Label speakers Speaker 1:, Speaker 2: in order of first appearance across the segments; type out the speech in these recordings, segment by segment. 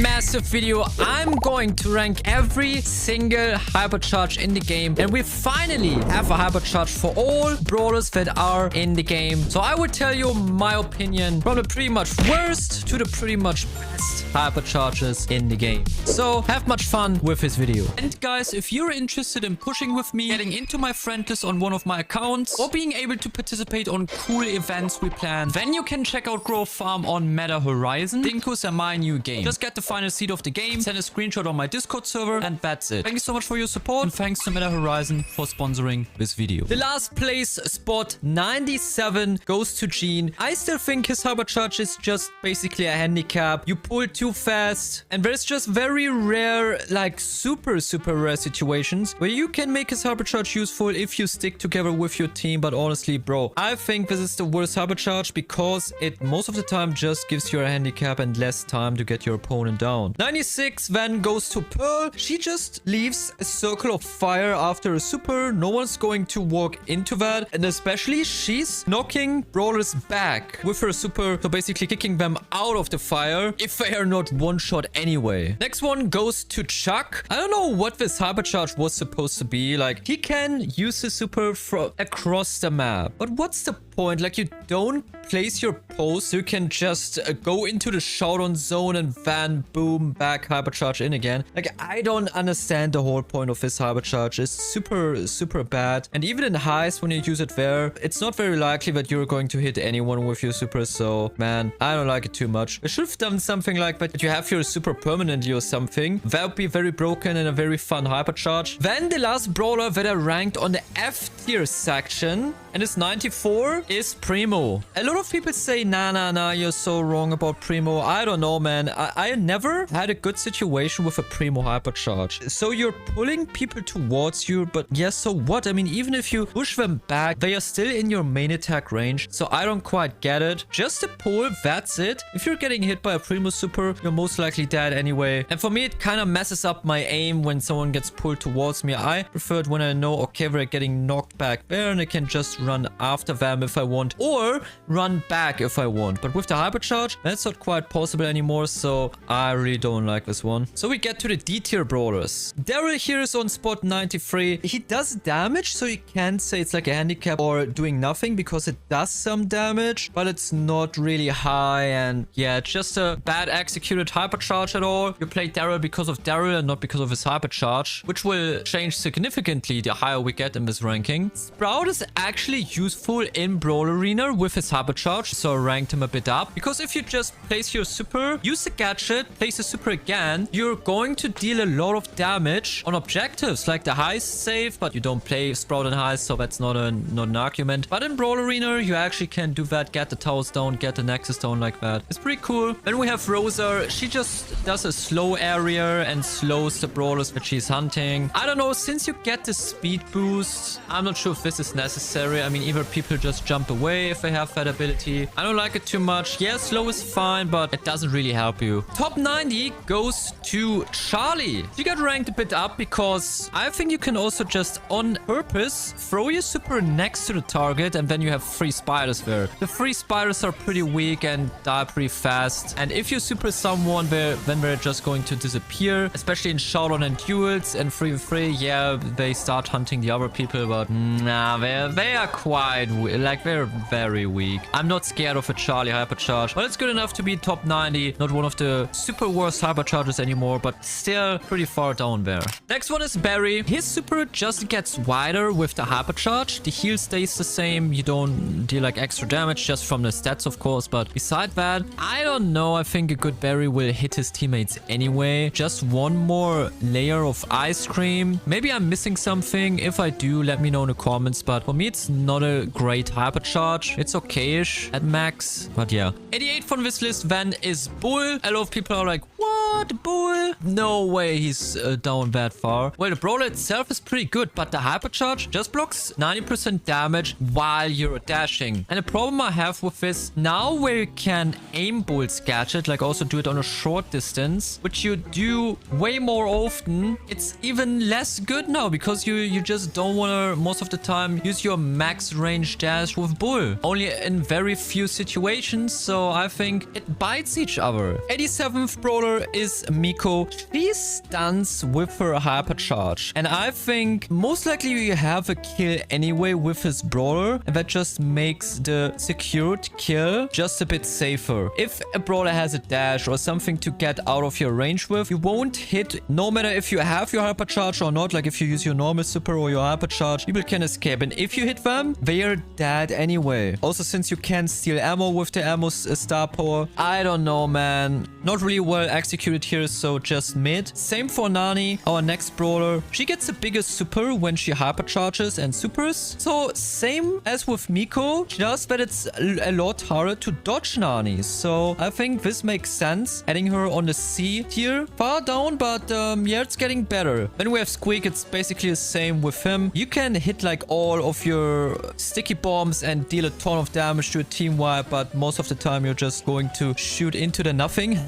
Speaker 1: massive video. I'm going to rank every single hypercharge in the game. And we finally have a hypercharge for all brawlers that are in the game. So I will tell you my opinion from the pretty much worst to the pretty much best hypercharges in the game. So have much fun with this video. And guys, if you're interested in pushing with me, getting into my friend list on one of my accounts, or being able to participate on cool events we plan, then you can check out Growth Farm on Meta Horizon. Dinkus are my new game. Just get the final seed of the game, send a screenshot on my Discord server, and that's it. Thank you so much for your support, and thanks to Meta Horizon for sponsoring this video. The last place spot 97 goes to Gene. I still think his hypercharge is just basically a handicap. You pull too fast, and there's just very rare, like super rare situations where you can make his hypercharge useful if you stick together with your team. But honestly, bro, I think this is the worst hypercharge because it most of the time just gives you a handicap and less time to get your opponent down. 96 then goes to Pearl. She just leaves a circle of fire after a super. No one's going to walk into that, and especially she's knocking brawlers back with her super, so basically kicking them out of the fire if they are not one shot anyway. Next one goes to Chuck. I don't know what this hypercharge was supposed to be. Like, he can use his super from across the map, but what's the point? Like, you don't place your post, you can just go into the showdown zone and then boom, back hypercharge in again. Like, I don't understand the whole point of this hypercharge. It's super bad, and even in heist, when you use it there, it's not very likely that you're going to hit anyone with your super. So man, I don't like it too much. I should have done something like that you have your super permanently or something. That would be very broken and a very fun hypercharge. Then the last brawler that I ranked on the F tier section, and it's 94, is Primo. A lot of people say, nah, you're so wrong about Primo. I don't know, man. I never had a good situation with a Primo hypercharge. So you're pulling people towards you, but yes, so what? I mean, even if you push them back, they are still in your main attack range. So I don't quite get it. Just a pull, that's it. If you're getting hit by a Primo super, you're most likely dead anyway. And for me, it kind of messes up my aim when someone gets pulled towards me. I prefer it when I know, okay, they're getting knocked back there, and I can just run after them if I want, or run back if I want. But with the hypercharge, that's not quite possible anymore, so I really don't like this one. So we get to the D tier brawlers. Daryl here is on spot 93. He does damage, so you can't say it's like a handicap or doing nothing, because it does some damage, but it's not really high. And yeah, it's just a bad executed hypercharge at all. You play Daryl because of Daryl and not because of his hypercharge, which will change significantly the higher we get in this ranking. Sprout is actually useful in Brawl Arena with his hypercharge, so I ranked him a bit up, because if you just place your super, use the gadget, place the super again, you're going to deal a lot of damage on objectives like the heist save, but you don't play Sprout and heist, so that's not an argument. But in Brawl Arena, you actually can do that, get the towers down, get the nexus down like that. It's pretty cool. Then we have Rosa. She just does a slow area and slows the brawlers that she's hunting. I don't know, since you get the speed boost, I'm not sure if this is necessary. I mean, either people just jump away if they have that ability. I don't like it too much. Yeah, slow is fine, but it doesn't really help you. Top 90 goes to Charlie. She got ranked a bit up because I think you can also just on purpose throw your super next to the target, and then you have 3 spiders there. The 3 spiders are pretty weak and die pretty fast, and if you super someone, then they're just going to disappear, especially in showdown and duels. And 3v3, yeah, they start hunting the other people, but nah, they are quite like, they're very weak. I'm not scared of a Charlie hypercharge, but it's good enough to be top 90. Not one of the super worst hypercharges anymore, but still pretty far down there. Next one is Barry. His super just gets wider with the hypercharge. The heal stays the same. You don't deal like extra damage just from the stats, of course, but beside that, I don't know. I think a good Barry will hit his teammates anyway. Just one more layer of ice cream. Maybe I'm missing something. If I do, let me know in the comments, but for me, it's not a great hypercharge. It's okay-ish at max, but yeah. 88 from this list then is Bull. A lot of people are like, what, Bull? No way he's down that far. Well, the brawler itself is pretty good, but the hypercharge just blocks 90% damage while you're dashing. And the problem I have with this, now where you can aim Bull's gadget, like also do it on a short distance, which you do way more often, it's even less good now, because you just don't want to most of the time use your max range dash with Bull. Only in very few situations, so I think it bites each other. 87 11th brawler is Miko. She stuns with her hypercharge. And I think most likely you have a kill anyway with his brawler. And that just makes the secured kill just a bit safer. If a brawler has a dash or something to get out of your range with, you won't hit no matter if you have your hypercharge or not. Like if you use your normal super or your hypercharge, people can escape. And if you hit them, they are dead anyway. Also, since you can steal ammo with the ammo star power, I don't know, man. Not really well executed here, so just mid. Same for Nani, our next brawler. She gets a bigger super when she hypercharges and supers. So same as with Miko, just that it's a lot harder to dodge Nani. So I think this makes sense. Adding her on the C tier. Far down, but yeah, it's getting better. Then we have Squeak. It's basically the same with him. You can hit like all of your sticky bombs and deal a ton of damage to a team wipe, but most of the time you're just going to shoot into the nothing.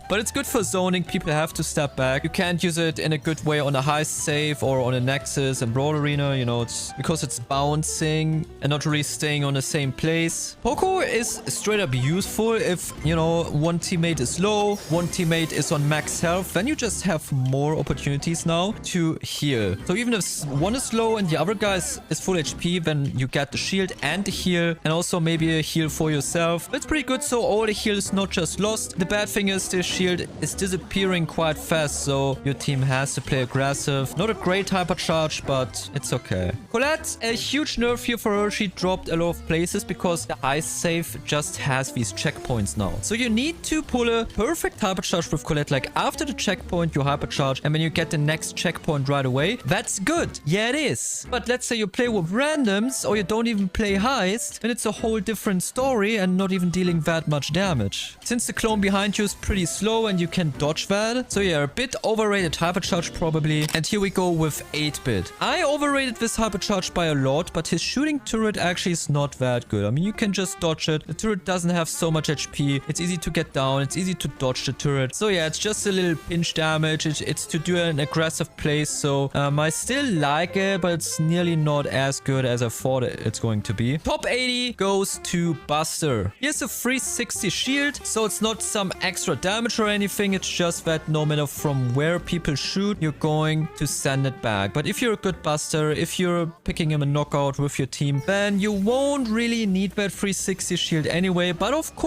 Speaker 1: But it's good for zoning. People have to step back. You can't use it in a good way on a high save or on a Nexus and Brawl Arena. You know, it's because it's bouncing and not really staying on the same place. Poco is straight up useful if, you know, one teammate is low, one teammate is on max health. Then you just have more opportunities now to heal. So even if one is low and the other guy is full HP, then you get the shield and the heal, and also maybe a heal for yourself. That's pretty good. So all the heal is not just lost. The bad thing is the shield is disappearing quite fast, so your team has to play aggressive. Not a great hypercharge, but it's okay. Colette, a huge nerf here for her. She dropped a lot of places because the ice save just has these checkpoints now. So you need to pull a perfect hypercharge with Colette, like after the checkpoint you hypercharge, and when you get the next checkpoint right away, that's good. Yeah, it is. But let's say you play with randoms or you don't even play heist, then it's a whole different story and not even dealing that much damage. Since the clone behind you is pretty slow and you can dodge that. So yeah, a bit overrated hypercharge probably. And here we go with 8-bit. I overrated this hypercharge by a lot, but his shooting turret actually is not that good. I mean, you can just dodge it. The turret doesn't have so much HP. It's easy to get down. It's easy to dodge the turret. So yeah, it's just a little pinch damage. It's to do an aggressive play. So I still like it, but it's nearly not as good as I thought it's going to be. Top 80 goes to Buster. Here's a 360 shield. So it's not some extra damage or anything. It's just that no matter from where people shoot, you're going to send it back. But if you're a good Buster, if you're picking him a knockout with your team, then you won't really need that 360 shield anyway. But of course,